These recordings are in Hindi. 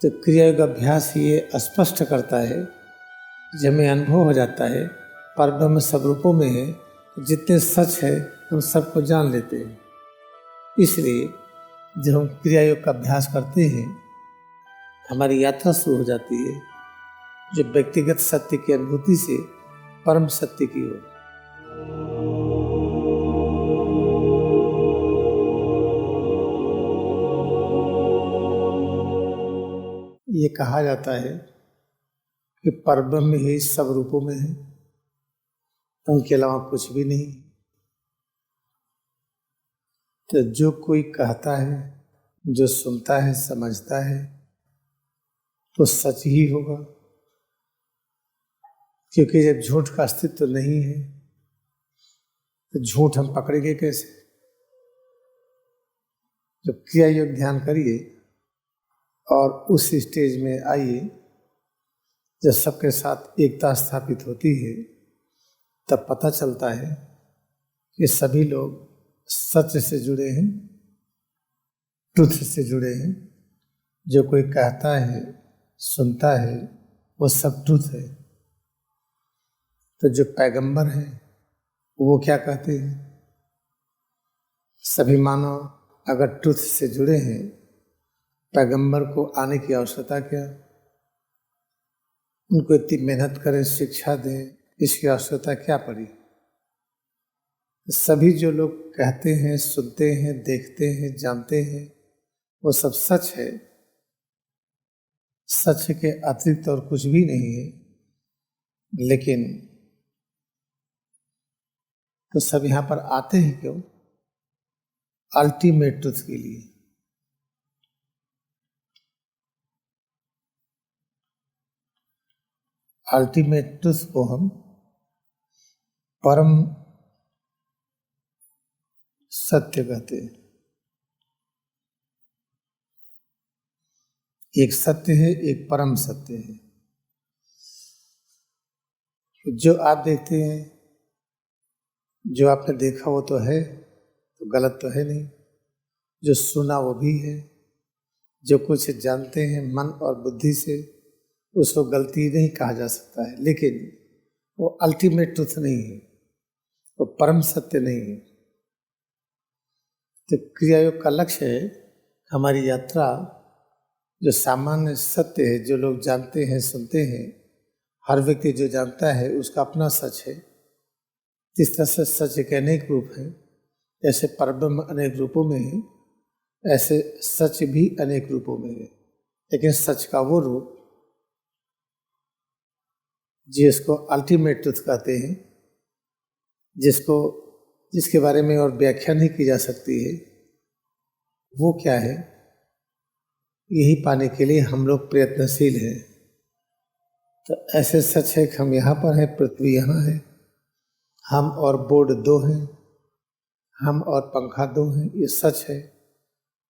तो क्रियायोग अभ्यास ये स्पष्ट करता है, जब हमें अनुभव हो जाता है परब्रह्म सब रूपों में है, तो जितने सच है हम सबको जान लेते हैं। इसलिए जब हम क्रियायोग का अभ्यास करते हैं, हमारी यात्रा शुरू हो जाती है, जो व्यक्तिगत सत्य की अनुभूति से परम सत्य की ओर। ये कहा जाता है कि परब्रह्म ही सब रूपों में है, उनके अलावा कुछ भी नहीं। तो जो कोई कहता है, जो सुनता है, समझता है, तो सच ही होगा, क्योंकि जब झूठ का अस्तित्व नहीं है तो झूठ हम पकड़ेंगे कैसे। जब क्रिया योग ध्यान करिए और उस स्टेज में आइए जब सबके साथ एकता स्थापित होती है, तब पता चलता है कि सभी लोग सत्य से जुड़े हैं, ट्रुथ से जुड़े हैं। जो कोई कहता है, सुनता है, वो सब ट्रुथ है। तो जो पैगंबर हैं वो क्या कहते हैं? सभी मानव अगर ट्रुथ से जुड़े हैं, पैगंबर को आने की आवश्यकता क्या? उनको इतनी मेहनत करें, शिक्षा दें, इसकी आवश्यकता क्या पड़ी? सभी जो लोग कहते हैं, सुनते हैं, देखते हैं, जानते हैं, वो सब सच है। सच के अतिरिक्त और कुछ भी नहीं है। लेकिन तो सब यहाँ पर आते हैं क्यों? अल्टीमेट ट्रुथ के लिए। अल्टीमेट ट्रुथ को हम परम सत्य कहते हैं। एक सत्य है, एक परम सत्य है। जो आप देखते हैं, जो आपने देखा वो तो है, तो गलत तो है नहीं। जो सुना वो भी है। जो कुछ जानते हैं मन और बुद्धि से, उसको गलती नहीं कहा जा सकता है, लेकिन वो अल्टीमेट ट्रुथ नहीं है, वो परम सत्य नहीं है। तो क्रियायोग का लक्ष्य है हमारी यात्रा, जो सामान्य सत्य है, जो लोग जानते हैं, सुनते हैं, हर व्यक्ति जो जानता है उसका अपना सच है। जिस तरह से सच एक अनेक रूप है, जैसे परब्रह्म अनेक रूपों में है, ऐसे सच भी अनेक रूपों में है। लेकिन सच का वो रूप जिसको अल्टीमेट ट्रुथ कहते हैं, जिसके बारे में और व्याख्या नहीं की जा सकती है, वो क्या है? यही पाने के लिए हम लोग प्रयत्नशील हैं। तो ऐसे सच है कि हम यहाँ पर हैं, पृथ्वी यहाँ है, हम और बोर्ड दो हैं, हम और पंखा दो हैं, ये सच है।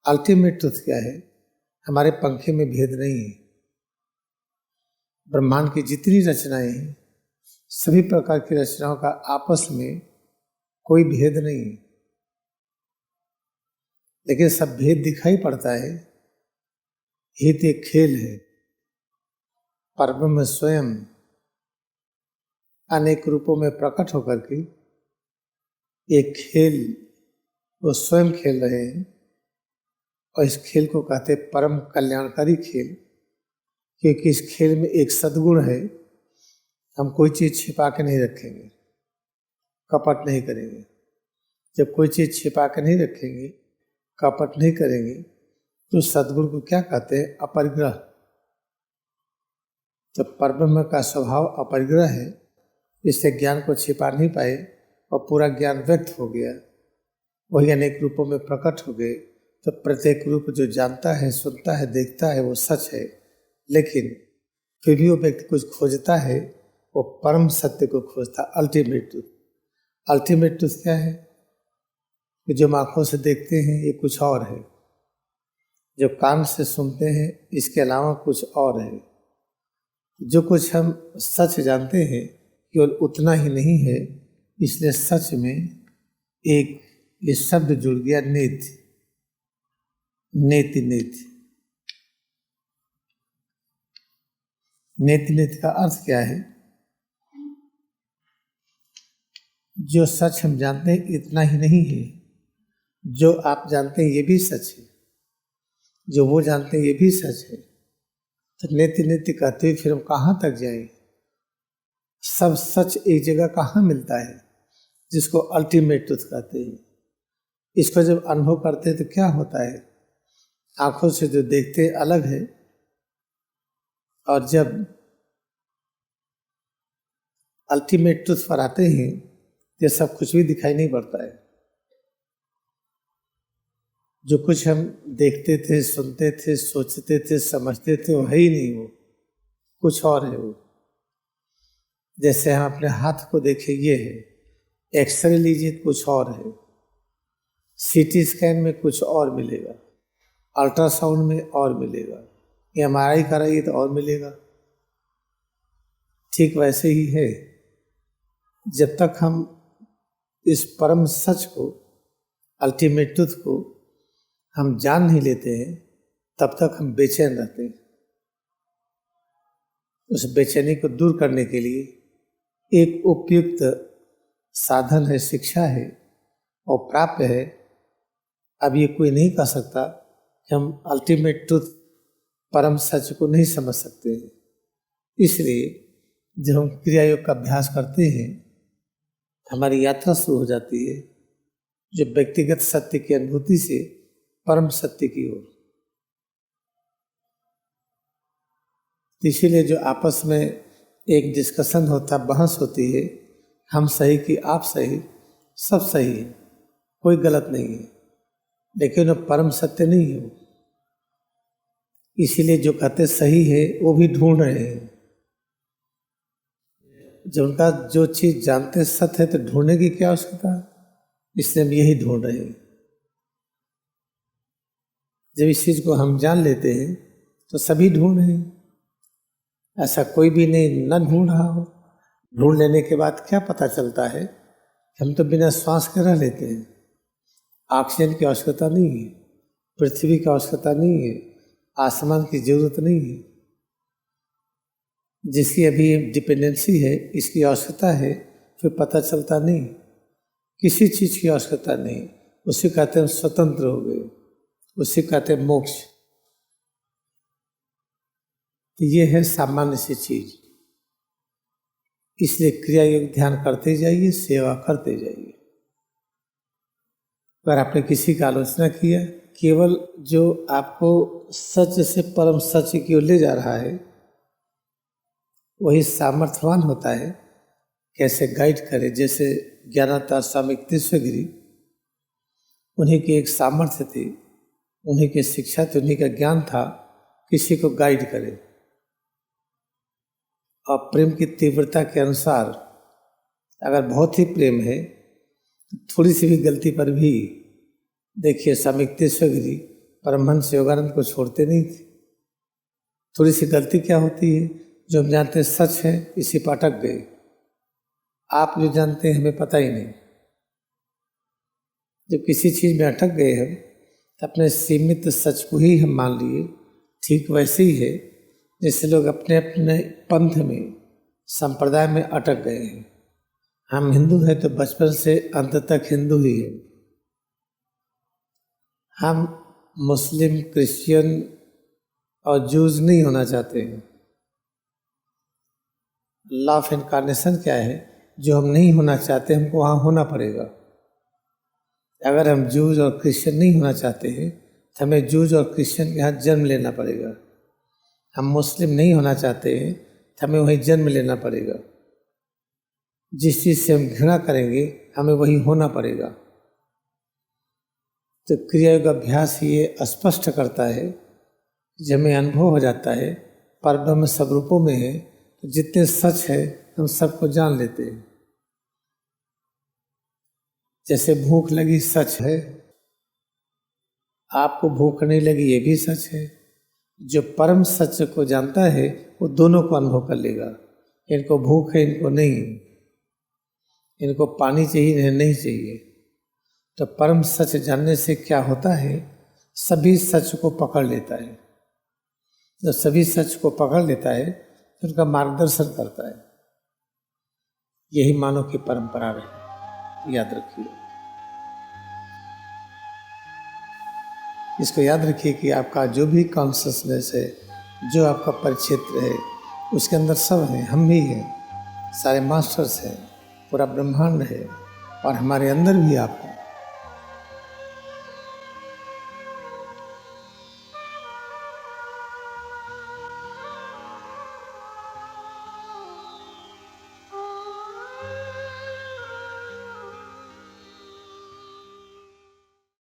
अल्टीमेट ट्रुथ क्या है? हमारे पंखे में भेद नहीं है। ब्रह्मांड की जितनी रचनाएं हैं, सभी प्रकार की रचनाओं का आपस में कोई भेद नहीं है, लेकिन सब भेद दिखाई पड़ता है। हित एक खेल है। परब्रह्म स्वयं अनेक रूपों में प्रकट होकर के एक खेल वो स्वयं खेल रहे हैं, और इस खेल को कहते हैं परम कल्याणकारी खेल, क्योंकि इस खेल में एक सद्गुण है। हम कोई चीज छिपा के नहीं रखेंगे, कपट नहीं करेंगे। जब कोई चीज छिपा के नहीं रखेंगे, कपट नहीं करेंगे, तो सद्गुण को क्या कहते हैं? अपरिग्रह। जब परब्रह्म का स्वभाव अपरिग्रह है, इससे ज्ञान को छिपा नहीं पाए और पूरा ज्ञान व्यक्त हो गया, वही अनेक रूपों में प्रकट हो गए। तो प्रत्येक रूप जो जानता है, सुनता है, देखता है, वो सच है। लेकिन फिर भी वो व्यक्ति कुछ खोजता है, वो परम सत्य को खोजता, अल्टीमेट ट्रुथ। अल्टीमेट ट्रुथ क्या है? कि जो हम आंखों से देखते हैं ये कुछ और है, जो कान से सुनते हैं इसके अलावा कुछ और है। जो कुछ हम सच जानते हैं केवल उतना ही नहीं है, इसलिए सच में एक ये शब्द जुड़ गया, नेति। नेति नेति। नेति नेति का अर्थ क्या है? जो सच हम जानते हैं इतना ही नहीं है, जो आप जानते हैं ये भी सच है, जो वो जानते हैं ये भी सच है। तो नेति नेति कहते हुए फिर हम कहाँ तक जाएं? सब सच एक जगह कहाँ मिलता है, जिसको अल्टीमेट ट्रुथ कहते हैं। इसको जब अनुभव करते हैं तो क्या होता है? आंखों से जो देखते हैं अलग है, और जब अल्टीमेट ट्रुथ पर आते हैं ये सब कुछ भी दिखाई नहीं पड़ता है। जो कुछ हम देखते थे, सुनते थे, सोचते थे, समझते थे, वो है ही नहीं, वो कुछ और है। वो जैसे हम अपने हाथ को देखें, ये है, एक्सरे लीजिए कुछ और है, सीटी स्कैन में कुछ और मिलेगा, अल्ट्रासाउंड में और मिलेगा, एमआरआई कराइए तो और मिलेगा। ठीक वैसे ही है, जब तक हम इस परम सच को, अल्टीमेट ट्रुथ को हम जान नहीं लेते हैं, तब तक हम बेचैन रहते हैं। उस बेचैनी को दूर करने के लिए एक उपयुक्त साधन है, शिक्षा है और प्राप्य है। अब ये कोई नहीं कह सकता कि हम अल्टीमेट ट्रुथ, परम सच को नहीं समझ सकते हैं। इसलिए जब हम क्रिया योग का अभ्यास करते हैं, हमारी यात्रा शुरू हो जाती है, जो व्यक्तिगत सत्य की अनुभूति से परम सत्य की ओर। इसीलिए जो आपस में एक डिस्कशन होता, बहस होती है, हम सही कि आप सही, सब सही है, कोई गलत नहीं है, लेकिन वो परम सत्य नहीं है। इसीलिए जो कहते सही है वो भी ढूंढ रहे हैं। जब उनका जो चीज़ जानते सत्य है तो ढूंढने की क्या आवश्यकता, इसलिए हम यही ढूंढ रहे हैं। जब इस चीज़ को हम जान लेते हैं तो सभी ढूंढ रहे हैं, ऐसा कोई भी नहीं न ढूंढ रहा हो। ढूंढ लेने के बाद क्या पता चलता है, हम तो बिना श्वास के रह लेते हैं, ऑक्सीजन की आवश्यकता नहीं है, पृथ्वी की आवश्यकता नहीं है, आसमान की जरूरत नहीं है। जिसकी अभी डिपेंडेंसी है, इसकी आवश्यकता है, फिर पता चलता नहीं, किसी चीज़ की आवश्यकता नहीं, उसे कहते हैं स्वतंत्र हो गए, उसे कहते हैं मोक्ष। तो ये है सामान्य सी चीज। इसलिए क्रिया योग ध्यान करते जाइए, सेवा करते जाइए। अगर आपने किसी का आलोचना किया, केवल जो आपको सच से परम सच की ओर ले जा रहा है वही सामर्थ्यवान होता है, कैसे गाइड करे। जैसे ज्ञानावतार स्वामी कृष्ण गिरी, उन्हीं की एक सामर्थ्य थी, उन्हीं की शिक्षा थी, उन्हीं का ज्ञान था, किसी को गाइड करे। और प्रेम की तीव्रता के अनुसार अगर बहुत ही प्रेम है तो थोड़ी सी भी गलती पर भी, देखिए स्वामी कृष्ण गिरी परमहंस योगानंद को छोड़ते नहीं थे। थोड़ी सी गलती क्या होती है, जो हम जानते हैं सच है, इसी पर अटक गए। आप जो जानते हैं हमें पता ही नहीं। जब किसी चीज़ में अटक गए हम तो अपने सीमित सच को ही हम मान लिए। ठीक वैसे ही है जैसे लोग अपने अपने पंथ में, संप्रदाय में अटक गए हैं। हम हिंदू हैं तो बचपन से अंत तक हिंदू ही हैं। हम मुस्लिम, क्रिश्चियन और जूज नहीं होना चाहते हैं। लॉ ऑफ इनकारनेशन क्या है, जो हम नहीं होना चाहते हमको वहाँ होना पड़ेगा। अगर हम जूज और क्रिश्चियन नहीं होना चाहते हैं तो हमें जूज और क्रिश्चियन के यहाँ जन्म लेना पड़ेगा। हम मुस्लिम नहीं होना चाहते हैं तो हमें वही जन्म लेना पड़ेगा। जिस चीज़ से हम घृणा करेंगे हमें वही होना पड़ेगा। तो क्रिया योग अभ्यास ये स्पष्ट करता है, जब हमें अनुभव हो जाता है परब्रह्म सब रूपों में है, तो जितने सच है हम सबको जान लेते हैं। जैसे भूख लगी सच है, आपको भूख नहीं लगी ये भी सच है। जो परम सच को जानता है वो दोनों को अनुभव कर लेगा। इनको भूख है, इनको नहीं, इनको पानी चाहिए, नहीं चाहिए। तो परम सच जानने से क्या होता है, सभी सच को पकड़ लेता है। जब सभी सच को पकड़ लेता है उनका मार्गदर्शन करता है। यही मानव की परंपरा रहे, याद रखिए। इसको याद रखिए कि आपका जो भी कॉन्शसनेस है, जो आपका परिक्षेत्र है, उसके अंदर सब हैं, हम भी हैं, सारे मास्टर्स हैं, पूरा ब्रह्मांड है, और हमारे अंदर भी आप हैं।